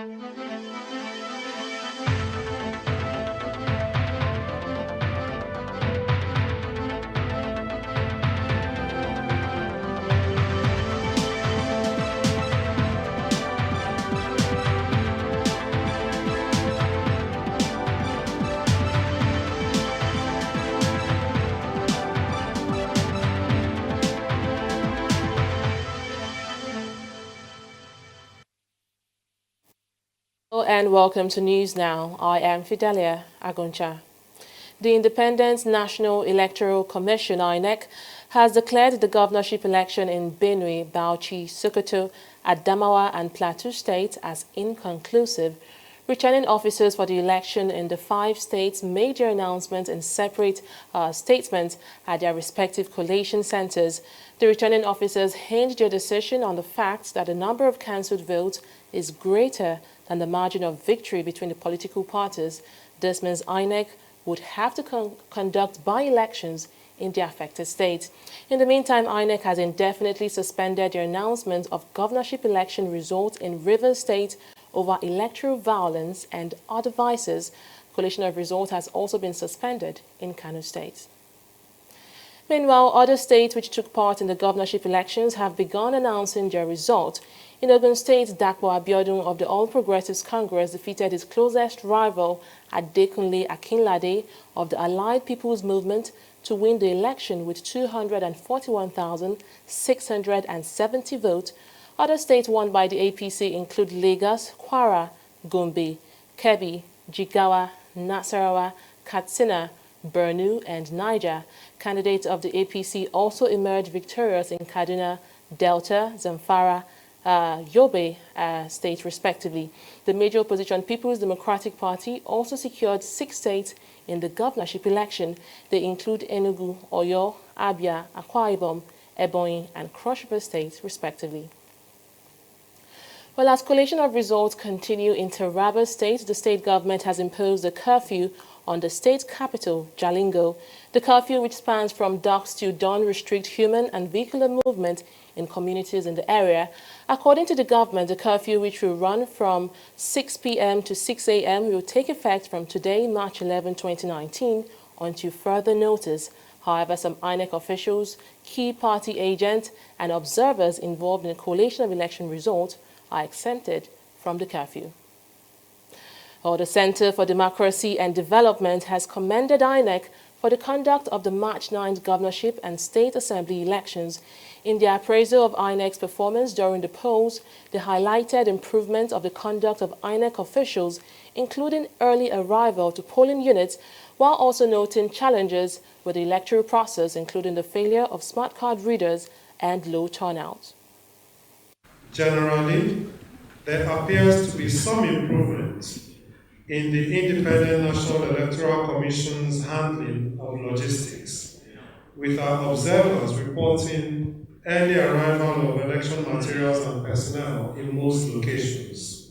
Hello and welcome to News Now. I am Fidelia Agoncha. The Independent National Electoral Commission (INEC) has declared the governorship election in Benue, Bauchi, Sokoto, Adamawa and Plateau states as inconclusive. Returning officers for the election in the 5 states made their announcements in separate statements at their respective collation centers. The returning officers hinged their decision on the fact that the number of cancelled votes is greater than the margin of victory between the political parties. This means INEC would have to conduct by-elections in the affected states. In the meantime, INEC has indefinitely suspended their announcement of governorship election results in Rivers State over electoral violence and other vices. Collation of results has also been suspended in Kano State. Meanwhile, other states which took part in the governorship elections have begun announcing their results. In Ogun State, Dapo Abiodun of the All Progressives Congress defeated his closest rival, Adekunle Akinlade of the Allied People's Movement, to win the election with 241,670 votes. Other states won by the APC include Lagos, Kwara, Gombe, Kebbi, Jigawa, Nasarawa, Katsina, Borno, and Niger. Candidates of the APC also emerged victorious in Kaduna, Delta, Zamfara, Yobe states respectively. The major opposition People's Democratic Party also secured 6 states in the governorship election. They include Enugu, Oyo, Abia, Akwa Ibom, Ebonyi, and Cross River states respectively. Well, as collation of results continue in Taraba State, the state government has imposed a curfew on the state capital, Jalingo. The curfew, which spans from dusk till dawn, restricts human and vehicular movement in communities in the area. According to the government, the curfew, which will run from 6 p.m. to 6 a.m., will take effect from today, March 11, 2019, until further notice. However, some INEC officials, key party agents, and observers involved in the collation of election results are exempted from the curfew. The Center for Democracy and Development has commended INEC for the conduct of the March 9th governorship and state assembly elections. In their appraisal of INEC's performance during the polls, they highlighted improvement of the conduct of INEC officials, including early arrival to polling units, while also noting challenges with the electoral process, including the failure of smart card readers and low turnout. Generally, there appears to be some improvement in the Independent National Electoral Commission's handling of logistics, with our observers reporting early arrival of election materials and personnel in most locations.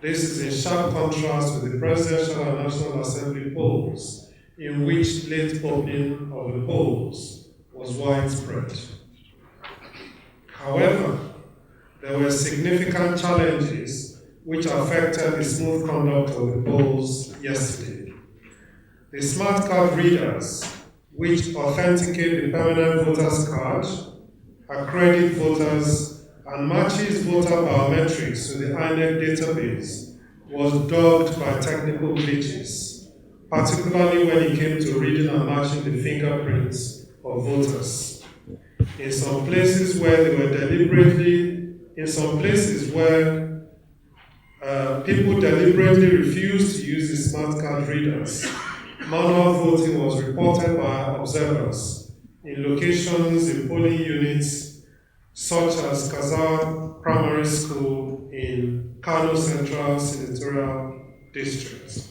This is in sharp contrast with the Presidential and National Assembly polls, in which late opening of the polls was widespread. However, there were significant challenges which affected the smooth conduct of the polls yesterday. The smart card readers, which authenticate the permanent voter's card, accredit voters, and matches voter biometrics to the INEC database, was dogged by technical glitches, particularly when it came to reading and matching the fingerprints of voters. In some places where people deliberately refused to use the smart card readers, manual voting was reported by observers in locations in polling units such as Kazar Primary School in Kano Central Senatorial District.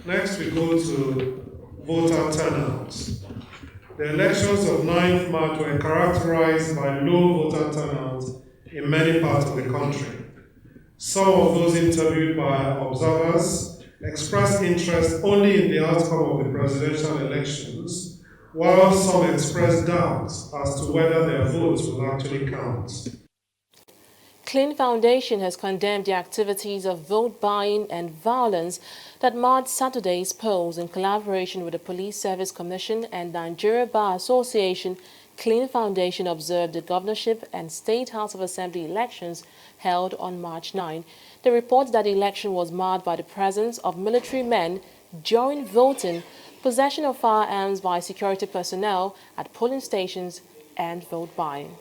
Next, we go to voter turnout. The elections of 9th March were characterized by low voter turnout in many parts of the country. Some of those interviewed by observers expressed interest only in the outcome of the presidential elections, while some expressed doubts as to whether their votes will actually count. Clean Foundation has condemned the activities of vote buying and violence that marred Saturday's polls in collaboration with the Police Service Commission and Nigeria Bar Association. Clean Foundation observed the governorship and State House of Assembly elections held on March 9. They report that the election was marred by the presence of military men during voting, possession of firearms by security personnel at polling stations, and vote buying.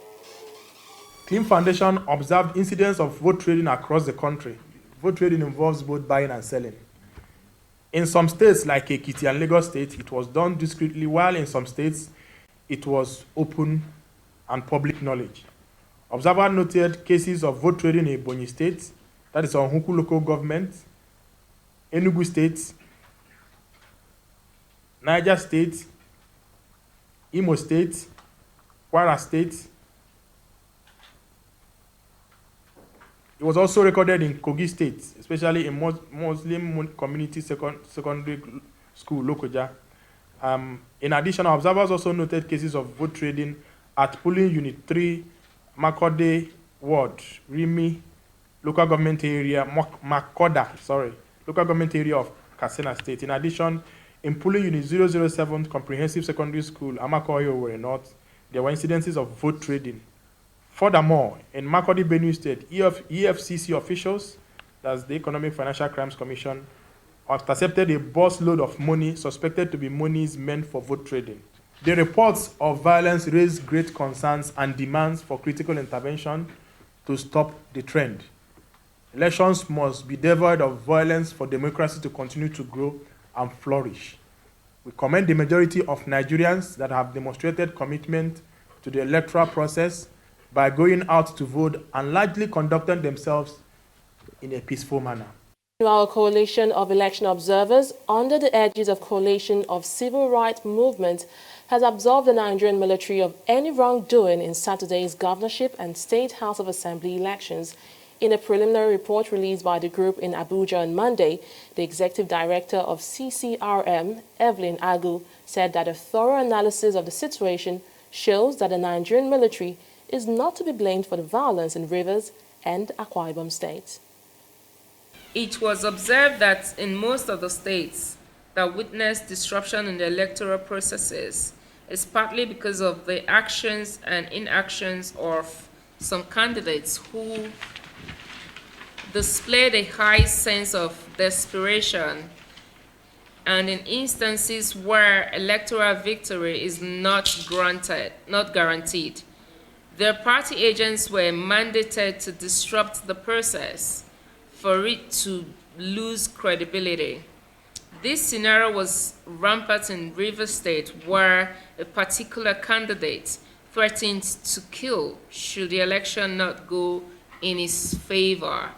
Clean Foundation observed incidents of vote trading across the country. Vote trading involves both buying and selling. In some states, like Ekiti and Lagos State, it was done discreetly, while in some states, it was open and public knowledge. Observer noted cases of vote trading in Ebonyi State, that is on Huku local government, Enugu State, Niger State, Imo State, Kwara State. It was also recorded in Kogi State, especially in Muslim Community Secondary School, Lokoja. In addition, observers also noted cases of vote trading at polling unit 3, Makode Ward, Rimi, local government area, local government area of Katsina State. In addition, in polling unit 007, Comprehensive Secondary School, Amakoyo, Owerri North, there were incidences of vote trading. Furthermore, in Makodi, Benue State, EFCC officials, that's the Economic Financial Crimes Commission, intercepted a busload of money suspected to be monies meant for vote trading. The reports of violence raised great concerns and demands for critical intervention to stop the trend. Elections must be devoid of violence for democracy to continue to grow and flourish. We commend the majority of Nigerians that have demonstrated commitment to the electoral process by going out to vote and largely conducting themselves in a peaceful manner. Our coalition of election observers, under the edges of coalition of civil rights movement, has absolved the Nigerian military of any wrongdoing in Saturday's governorship and State House of Assembly elections. In a preliminary report released by the group in Abuja on Monday, the executive director of CCRM, Evelyn Agu, said that a thorough analysis of the situation shows that the Nigerian military is not to be blamed for the violence in Rivers and Akwa Ibom states. It was observed that in most of the states that witnessed disruption in the electoral processes is partly because of the actions and inactions of some candidates who displayed a high sense of desperation, and in instances where electoral victory is not guaranteed. Their party agents were mandated to disrupt the process for it to lose credibility. This scenario was rampant in Rivers State, where a particular candidate threatened to kill should the election not go in his favor.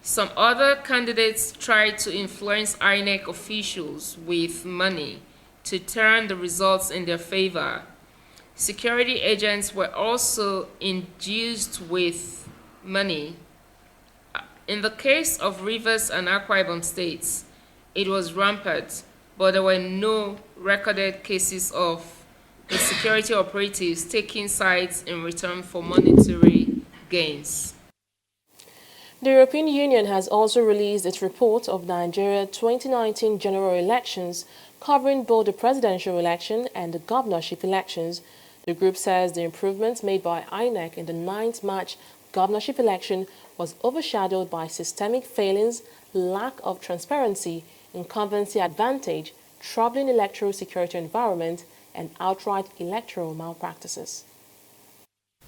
Some other candidates tried to influence INEC officials with money to turn the results in their favor. Security agents were also induced with money. In the case of Rivers and Akwa Ibom states, it was rampant, but there were no recorded cases of the security operatives taking sides in return for monetary gains. The European Union has also released its report of Nigeria 2019 general elections, covering both the presidential election and the governorship elections. The group says the improvements made by INEC in the 9th March governorship election was overshadowed by systemic failings, lack of transparency, incumbency advantage, troubling electoral security environment, and outright electoral malpractices.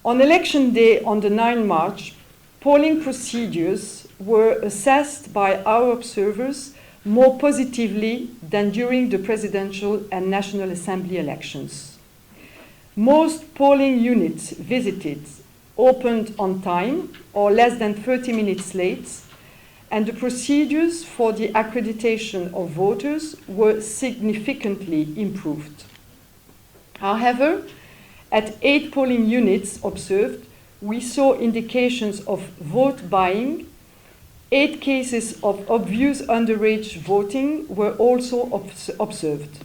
On election day on the 9th March, polling procedures were assessed by our observers more positively than during the presidential and National Assembly elections. Most polling units visited opened on time or less than 30 minutes late, and the procedures for the accreditation of voters were significantly improved. However, at 8 polling units observed, we saw indications of vote buying. 8 cases of obvious underage voting were also observed.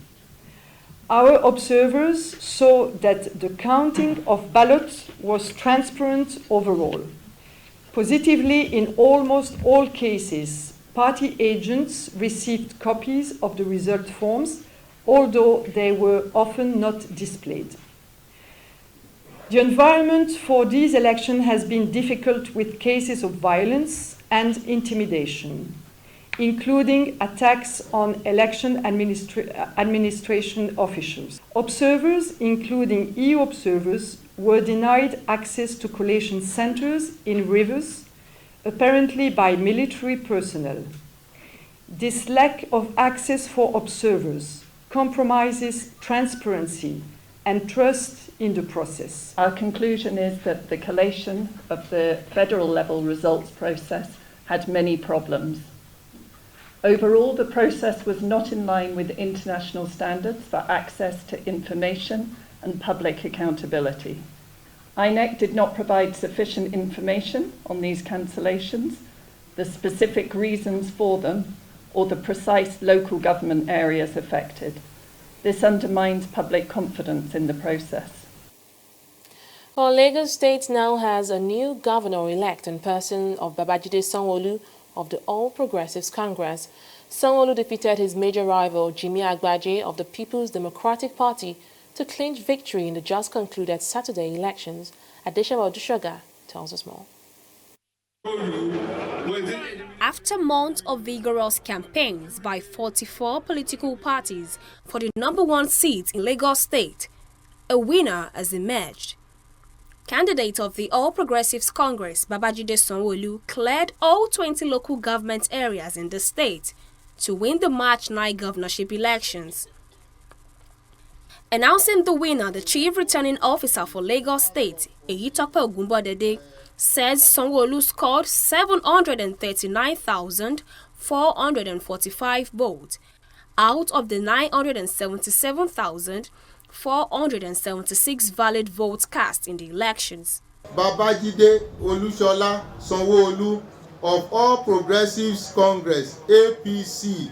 Our observers saw that the counting of ballots was transparent overall. Positively, in almost all cases, party agents received copies of the result forms, although they were often not displayed. The environment for these elections has been difficult, with cases of violence and intimidation, including attacks on election administration officials. Observers, including EU observers, were denied access to collation centers in rivers, apparently by military personnel. This lack of access for observers compromises transparency and trust in the process. Our conclusion is that the collation of the federal level results process had many problems. Overall, the process was not in line with international standards for access to information and public accountability. INEC did not provide sufficient information on these cancellations, the specific reasons for them, or the precise local government areas affected. This undermines public confidence in the process. Well, Lagos State now has a new governor-elect in person of Babajide Sanwo-Olu of the All Progressives Congress. Sanwo-Olu defeated his major rival, Jimi Agbaje of the People's Democratic Party, to clinch victory in the just concluded Saturday elections. Adeshawa Odushoga tells us more. After months of vigorous campaigns by 44 political parties for the #1 seat in Lagos State, a winner has emerged. Candidate of the All Progressives Congress, Babajide Sanwo-Olu, cleared all 20 local government areas in the state to win the March 9 governorship elections. Announcing the winner, the Chief Returning Officer for Lagos State, Eyitope Ogunbodede, says Sanwo-Olu scored 739,445 votes out of the 977,476 valid votes cast in the elections. Babajide Olushola Sanwo-Olu of All Progressives Congress, APC,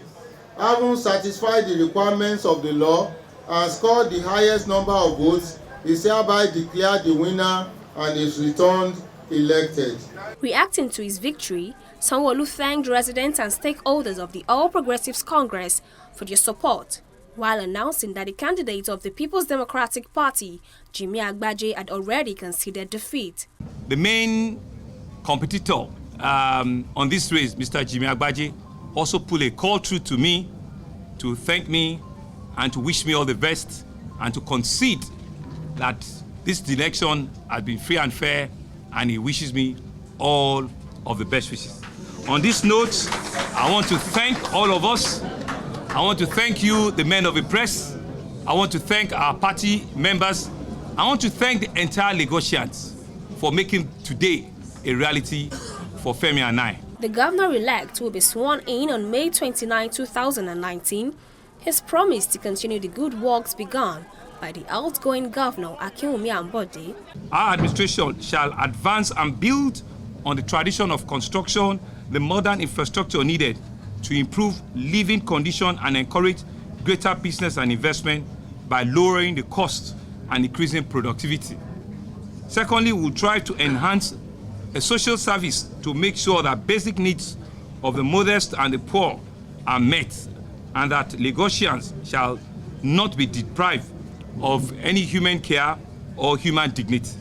having satisfied the requirements of the law and scored the highest number of votes, is hereby declared the winner and is returned elected. Reacting to his victory, Sanwo-Olu thanked residents and stakeholders of the All Progressives Congress for their support, while announcing that the candidate of the People's Democratic Party, Jimi Agbaje, had already conceded defeat. The main competitor on this race, Mr. Jimi Agbaje, also put a call through to me to thank me and to wish me all the best and to concede that this election has been free and fair, and he wishes me all of the best wishes. On this note, I want to thank all of us. I want to thank you, the men of the press. I want to thank our party members. I want to thank the entire Lagosians for making today a reality for Femi and I. The governor-elect will be sworn in on May 29, 2019. Has promised to continue the good works begun by the outgoing governor, Akinwumi Ambode. Our administration shall advance and build on the tradition of construction, the modern infrastructure needed to improve living conditions and encourage greater business and investment by lowering the cost and increasing productivity. Secondly, we'll try to enhance a social service to make sure that basic needs of the modest and the poor are met, and that Lagosians shall not be deprived of any human care or human dignity.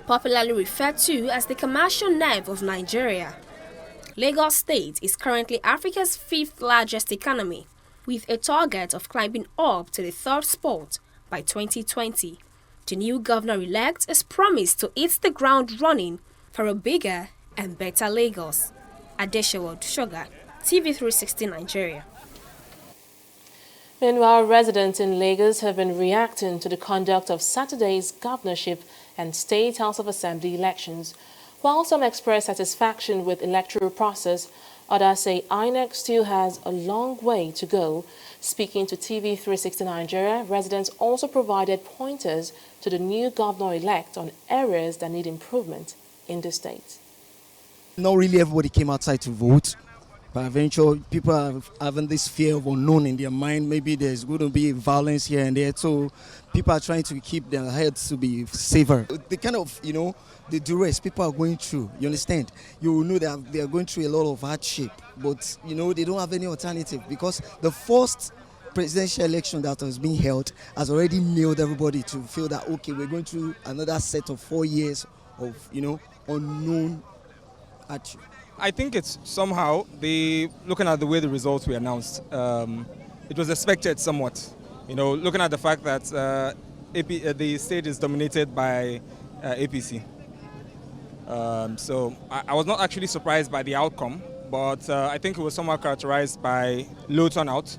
Popularly referred to as the commercial nerve of Nigeria, Lagos State is currently Africa's 5th largest economy, with a target of climbing up to the 3rd spot by 2020. The new governor-elect is promised to hit the ground running for a bigger and better Lagos. Adeshawa Odushoga, TV360 Nigeria. Meanwhile, residents in Lagos have been reacting to the conduct of Saturday's governorship and State House of Assembly elections. While some express satisfaction with the electoral process, others say INEC still has a long way to go. Speaking to TV360 Nigeria, residents also provided pointers to the new governor-elect on areas that need improvement in the state. Not really everybody came outside to vote. But eventually, people are having this fear of unknown in their mind. Maybe there's going to be violence here and there. So people are trying to keep their heads to be safer. The kind of, the duress people are going through, you understand? You will know that they are going through a lot of hardship. But, they don't have any alternative because the first presidential election that has been held has already nailed everybody to feel that, okay, we're going through another set of 4 years of, unknown hardship. I think it's somehow, looking at the way the results were announced, it was expected somewhat. Looking at the fact that the state is dominated by APC. So I was not actually surprised by the outcome, but I think it was somehow characterized by low turnout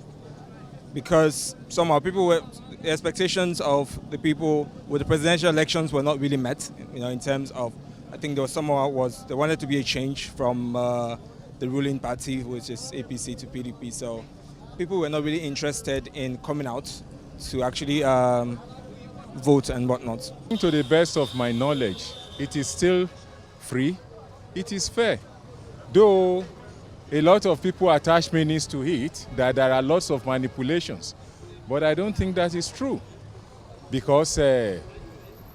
because somehow the expectations of the people with the presidential elections were not really met, in terms of, I think there was they wanted to be a change from the ruling party, which is APC, to PDP. So people were not really interested in coming out to actually vote and whatnot. To the best of my knowledge, it is still free, it is fair. Though a lot of people attach meanings to it, that there are lots of manipulations. But I don't think that is true. Because in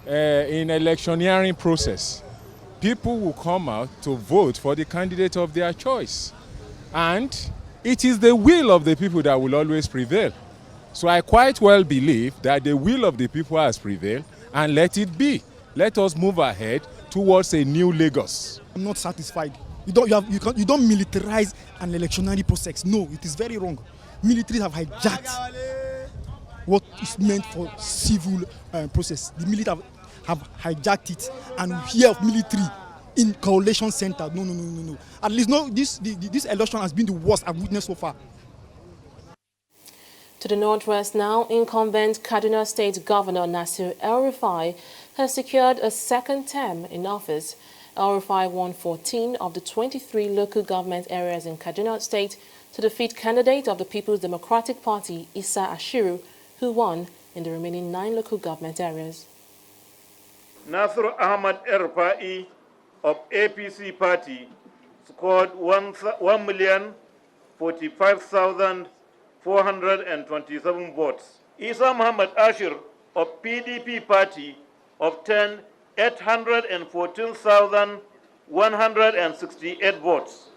electioneering process, people will come out to vote for the candidate of their choice. And it is the will of the people that will always prevail. So I quite well believe that the will of the people has prevailed, and let it be. Let us move ahead towards a new Lagos. I'm not satisfied. You don't militarize an electionary process. No, it is very wrong. Militaries have hijacked what is meant for civil process. The military have hijacked it, and we hear of military in coalition center. No. At least this election has been the worst I've witnessed so far. To the northwest now, incumbent Kaduna State Governor Nasir El-Rufai has secured a second term in office. El-Rufai won 14 of the 23 local government areas in Kaduna State to defeat candidate of the People's Democratic Party, Issa Ashiru, who won in the remaining 9 local government areas. Nasir Ahmad El-Rufai of APC party scored 1,045,427 votes. Issa Muhammad Ashir of PDP party obtained 814,168 votes.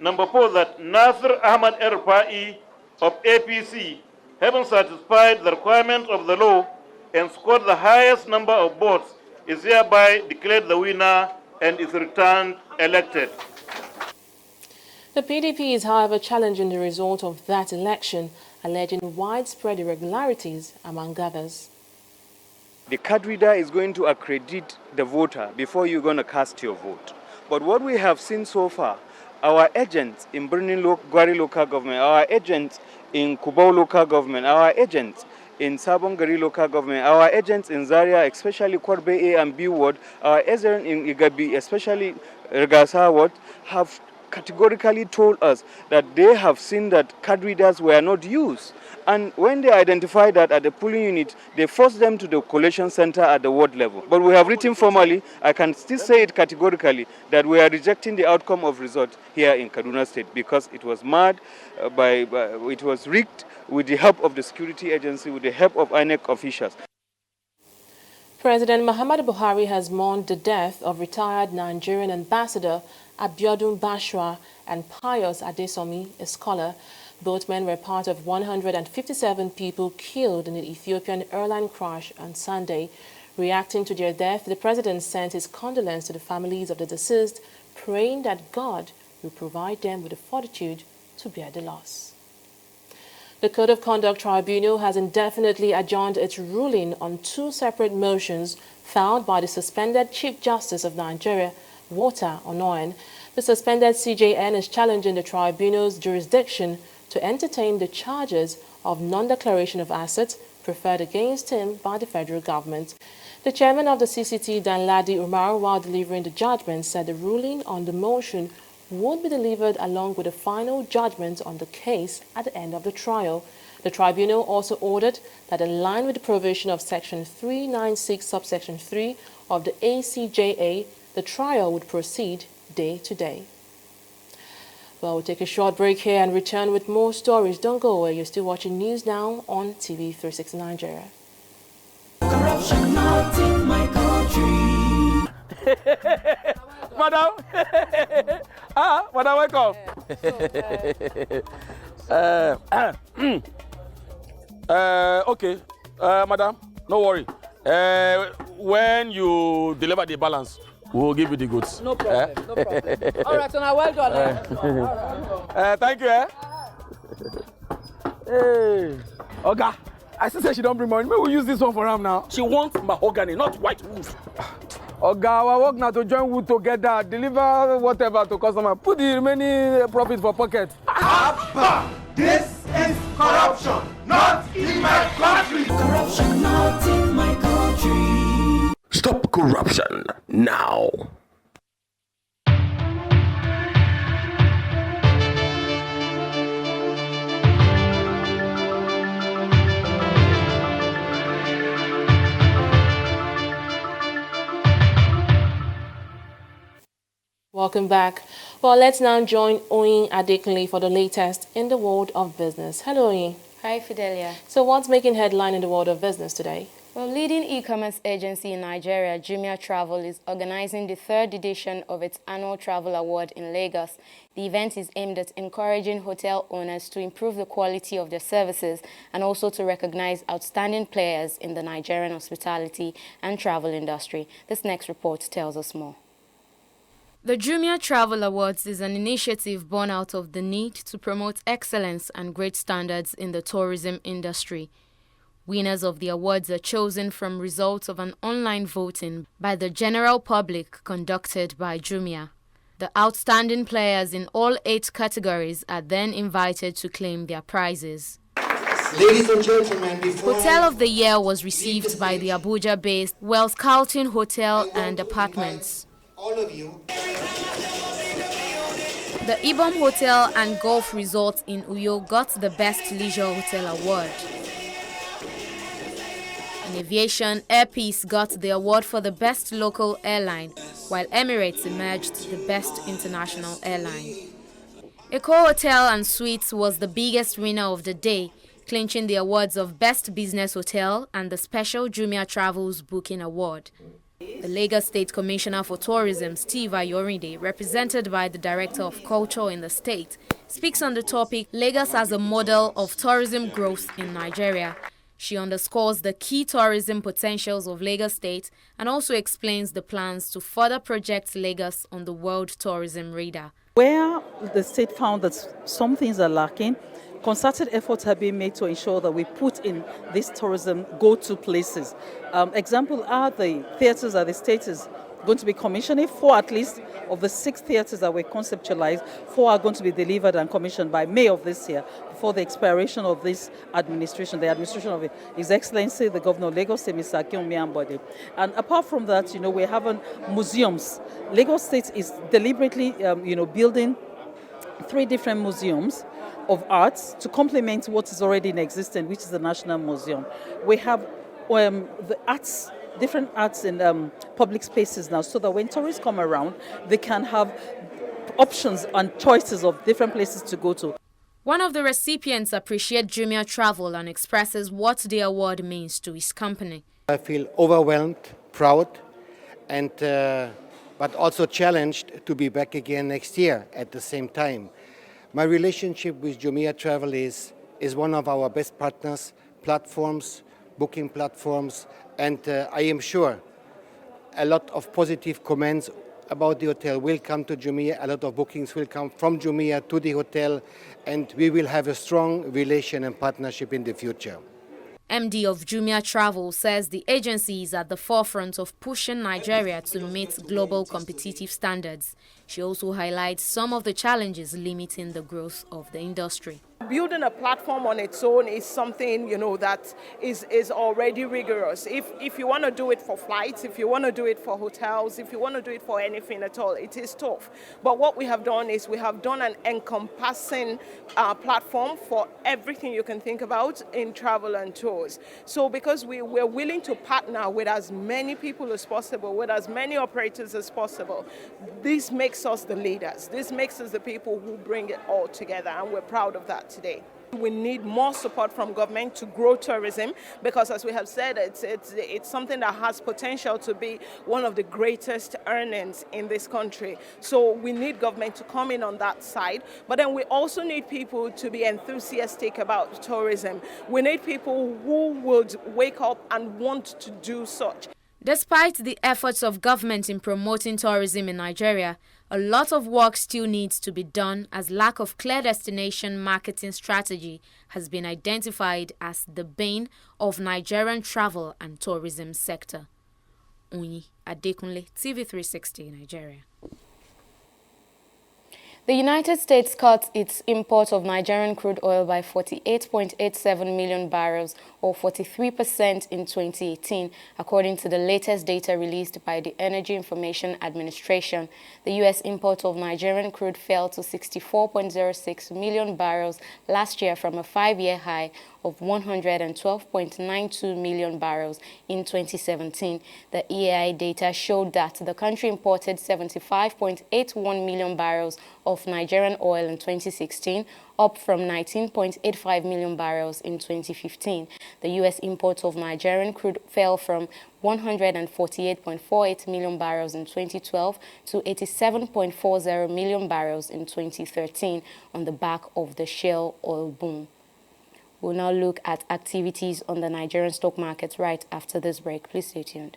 Number 4, that Nasir Ahmad El-Rufai of APC, having satisfied the requirements of the law and scored the highest number of votes, is hereby declared the winner and is returned elected. The PDP is, however, challenging the result of that election, alleging widespread irregularities among others. The card reader is going to accredit the voter before you're going to cast your vote. But what we have seen so far, our agents in Gwari local government, our agents in Kubau local government, our agents in Sabongari local government, our agents in Zaria, especially Korbe A and B ward, our agents in Igabi, especially Regasa ward, have categorically told us that they have seen that card readers were not used. And when they identified that at the polling unit, they forced them to the collation center at the ward level. But we have written formally, I can still say it categorically, that we are rejecting the outcome of result here in Kaduna State because it was mad, it was rigged with the help of the security agency, with the help of INEC officials. President Muhammadu Buhari has mourned the death of retired Nigerian ambassador Abiodun Bashwa and Pius Adesomi, a scholar. Both men were part of 157 people killed in the Ethiopian airline crash on Sunday. Reacting to their death, the president sent his condolences to the families of the deceased, praying that God will provide them with the fortitude to bear the loss. The Code of Conduct Tribunal has indefinitely adjourned its ruling on 2 separate motions filed by the suspended Chief Justice of Nigeria, Walter Onoyan. The suspended CJN is challenging the tribunal's jurisdiction to entertain the charges of non-declaration of assets preferred against him by the federal government. The chairman of the CCT, Danladi Umar, while delivering the judgment, said the ruling on the motion would be delivered along with a final judgment on the case at the end of the trial. The tribunal also ordered that in line with the provision of Section 396, subsection 3 of the ACJA, the trial would proceed day to day. Well, we'll take a short break here and return with more stories. Don't go away. You're still watching News Now on TV360 Nigeria. Corruption not in my country. Madam, madam, welcome. Okay, madam, no worry. When you deliver the balance, we'll give you the goods. No problem, no problem. All right, so now well done. Thank you. Hey, Oga, I still say she don't bring money. Maybe we'll use this one for her now. She wants mahogany, not white wood. Oga, our work now to join wood together, deliver whatever to customer. Put the remaining profit for pocket. Abba, this is corruption, not in my country. Corruption not in my country. Stop corruption now. Welcome back. Well, let's now join Oyin Adekunle for the latest in the world of business. Hello, Oyin. Hi, Fidelia. So what's making headline in the world of business today? Well, leading e-commerce agency in Nigeria, Jumia Travel, is organizing the 3rd edition of its annual travel award in Lagos. The event is aimed at encouraging hotel owners to improve the quality of their services and also to recognize outstanding players in the Nigerian hospitality and travel industry. This next report tells us more. The Jumia Travel Awards is an initiative born out of the need to promote excellence and great standards in the tourism industry. Winners of the awards are chosen from results of an online voting by the general public conducted by Jumia. The outstanding players in all 8 categories are then invited to claim their prizes. Ladies and gentlemen, Hotel of the Year was received by the Abuja-based Wells Carlton Hotel and Apartments. all of you. The Ibom Hotel and Golf Resort in Uyo got the Best Leisure Hotel Award. In aviation, Air Peace got the award for the Best Local Airline, while Emirates emerged the Best International Airline. Eco Hotel and Suites was the biggest winner of the day, clinching the awards of Best Business Hotel and the Special Jumia Travels Booking Award. The Lagos State Commissioner for Tourism, Steve Ayorinde, represented by the Director of Culture in the state, speaks on the topic Lagos as a model of tourism growth in Nigeria. She underscores the key tourism potentials of Lagos State and also explains the plans to further project Lagos on the world tourism radar. Where the state found that some things are lacking, concerted efforts have been made to ensure that we put in these tourism go-to places. Example are the theatres that the state is going to be commissioning. 4 at least of the 6 theatres that were conceptualized, 4 are going to be delivered and commissioned by May of this year, before the expiration of this administration, the administration of His Excellency, the Governor of Lagos State, Mr. Akinwumi Ambode. And apart from that, we're having museums. Lagos State is deliberately, building 3 different museums of arts to complement what is already in existence, which is the National Museum. We have the arts, different arts in public spaces now, so that when tourists come around, they can have options and choices of different places to go to. One of the recipients appreciates Jumia Travel and expresses what the award means to his company. I feel overwhelmed, proud, and but also challenged to be back again next year at the same time. My relationship with Jumia Travel is one of our best partners, platforms, booking platforms, and I am sure a lot of positive comments about the hotel will come to Jumia, a lot of bookings will come from Jumia to the hotel, and we will have a strong relation and partnership in the future. MD of Jumia Travel says the agency is at the forefront of pushing Nigeria to meet global competitive standards. She also highlights some of the challenges limiting the growth of the industry. Building a platform on its own is something, that is already rigorous. If you want to do it for flights, if you want to do it for hotels, if you want to do it for anything at all, it is tough. But what we have done is we have done an encompassing platform for everything you can think about in travel and tours. So because we're willing to partner with as many people as possible, with as many operators as possible, this makes us the leaders. This makes us the people who bring it all together, and we're proud of that today. We need more support from government to grow tourism because, as we have said, it's something that has potential to be one of the greatest earnings in this country. So we need government to come in on that side, but then we also need people to be enthusiastic about tourism. We need people who would wake up and want to do such. Despite the efforts of government in promoting tourism in Nigeria, a lot of work still needs to be done as lack of clear destination marketing strategy has been identified as the bane of Nigerian travel and tourism sector. Unyi Adekunle, TV360, Nigeria. The United States cut its import of Nigerian crude oil by 48.87 million barrels, or 43% in 2018, according to the latest data released by the Energy Information Administration. The U.S. import of Nigerian crude fell to 64.06 million barrels last year from a 5-year high of 112.92 million barrels in 2017. The EAI data showed that the country imported 75.81 million barrels of Nigerian oil in 2016, up from 19.85 million barrels in 2015. The U.S. import of Nigerian crude fell from 148.48 million barrels in 2012 to 87.40 million barrels in 2013 on the back of the shale oil boom. We'll now look at activities on the Nigerian stock market right after this break. Please stay tuned.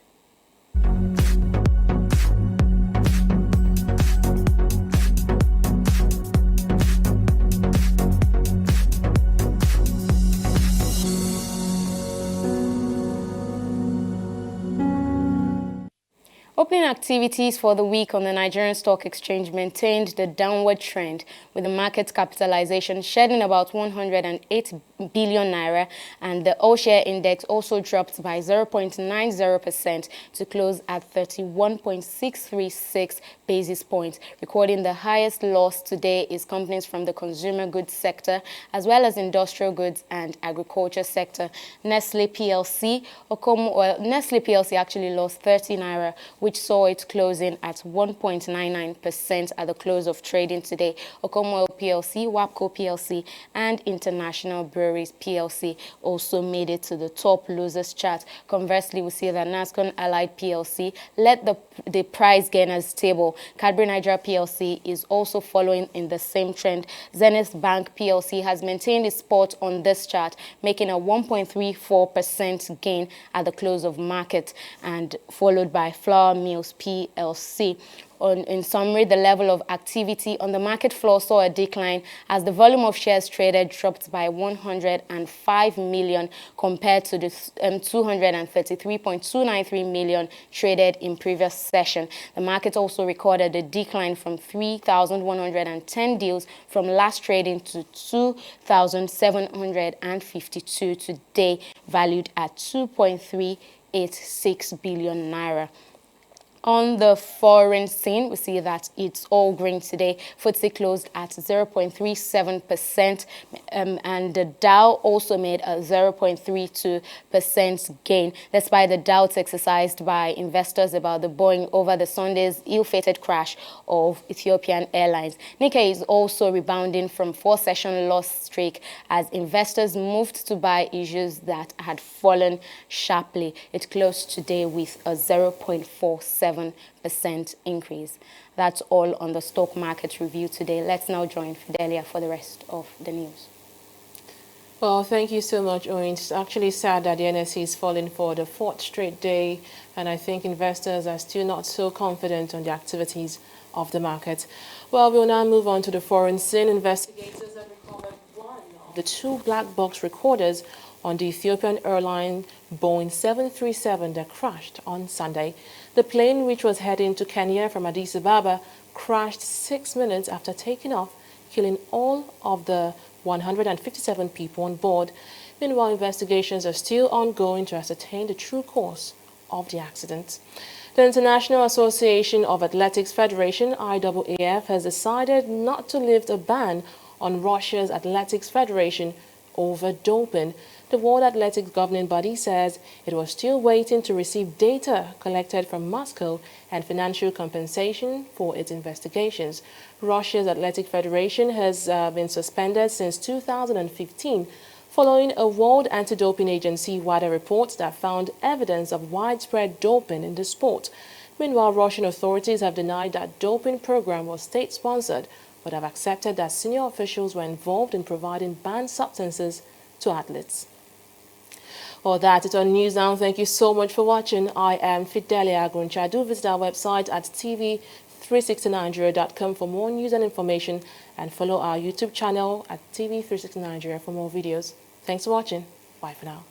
Opening activities for the week on the Nigerian Stock Exchange maintained the downward trend, with the market capitalization shedding about 108 billion naira, and the all-share index also dropped by 0.90% to close at 31.636 basis points. Recording the highest loss today is companies from the consumer goods sector, as well as industrial goods and agriculture sector. Nestle PLC actually lost 30 naira, which saw it closing at 1.99% at the close of trading today. Okomo Oil PLC, WAPCO PLC, and International Breweries PLC also made it to the top losers chart. Conversely, we see that Nascon Allied PLC led the price gainers table. Cadbury Nigeria PLC is also following in the same trend. Zenith Bank PLC has maintained its spot on this chart, making a 1.34% gain at the close of market, and followed by Flour Mills PLC. In summary, the level of activity on the market floor saw a decline as the volume of shares traded dropped by 105 million compared to the 233.293 million traded in previous session. The market also recorded a decline from 3,110 deals from last trading to 2,752 today, valued at 2.386 billion naira. On the foreign scene, we see that it's all green today. FTSE closed at 0.37%, and the Dow also made a 0.32% gain, despite the doubts exercised by investors about the Boeing over the Sunday's ill-fated crash of Ethiopian Airlines. Nikkei is also rebounding from 4-session loss streak as investors moved to buy issues that had fallen sharply. It closed today with a 0.47% increase. That's all on the stock market review today. Let's now join Fidelia for the rest of the news. Well, thank you so much, Owen. It's actually sad that the NSE is falling for the 4th straight day, and I think investors are still not so confident on the activities of the market. Well, we'll now move on to the foreign scene. Investigators have recovered one of the 2 black box recorders on the Ethiopian airline Boeing 737 that crashed on Sunday. The plane, which was heading to Kenya from Addis Ababa, crashed 6 minutes after taking off, killing all of the 157 people on board. Meanwhile, investigations are still ongoing to ascertain the true cause of the accident. The International Association of Athletics Federation, IAAF, has decided not to lift a ban on Russia's Athletics Federation over doping. The World Athletics governing body says it was still waiting to receive data collected from Moscow and financial compensation for its investigations. Russia's Athletic Federation has been suspended since 2015 following a World Anti-Doping Agency WADA report that found evidence of widespread doping in the sport. Meanwhile, Russian authorities have denied that doping program was state-sponsored, but have accepted that senior officials were involved in providing banned substances to athletes. Well, that's it on News Now. Thank you so much for watching. I am Fidelia Aguncha. Do visit our website at TV360Nigeria.com for more news and information, and follow our YouTube channel at TV360 Nigeria for more videos. Thanks for watching. Bye for now.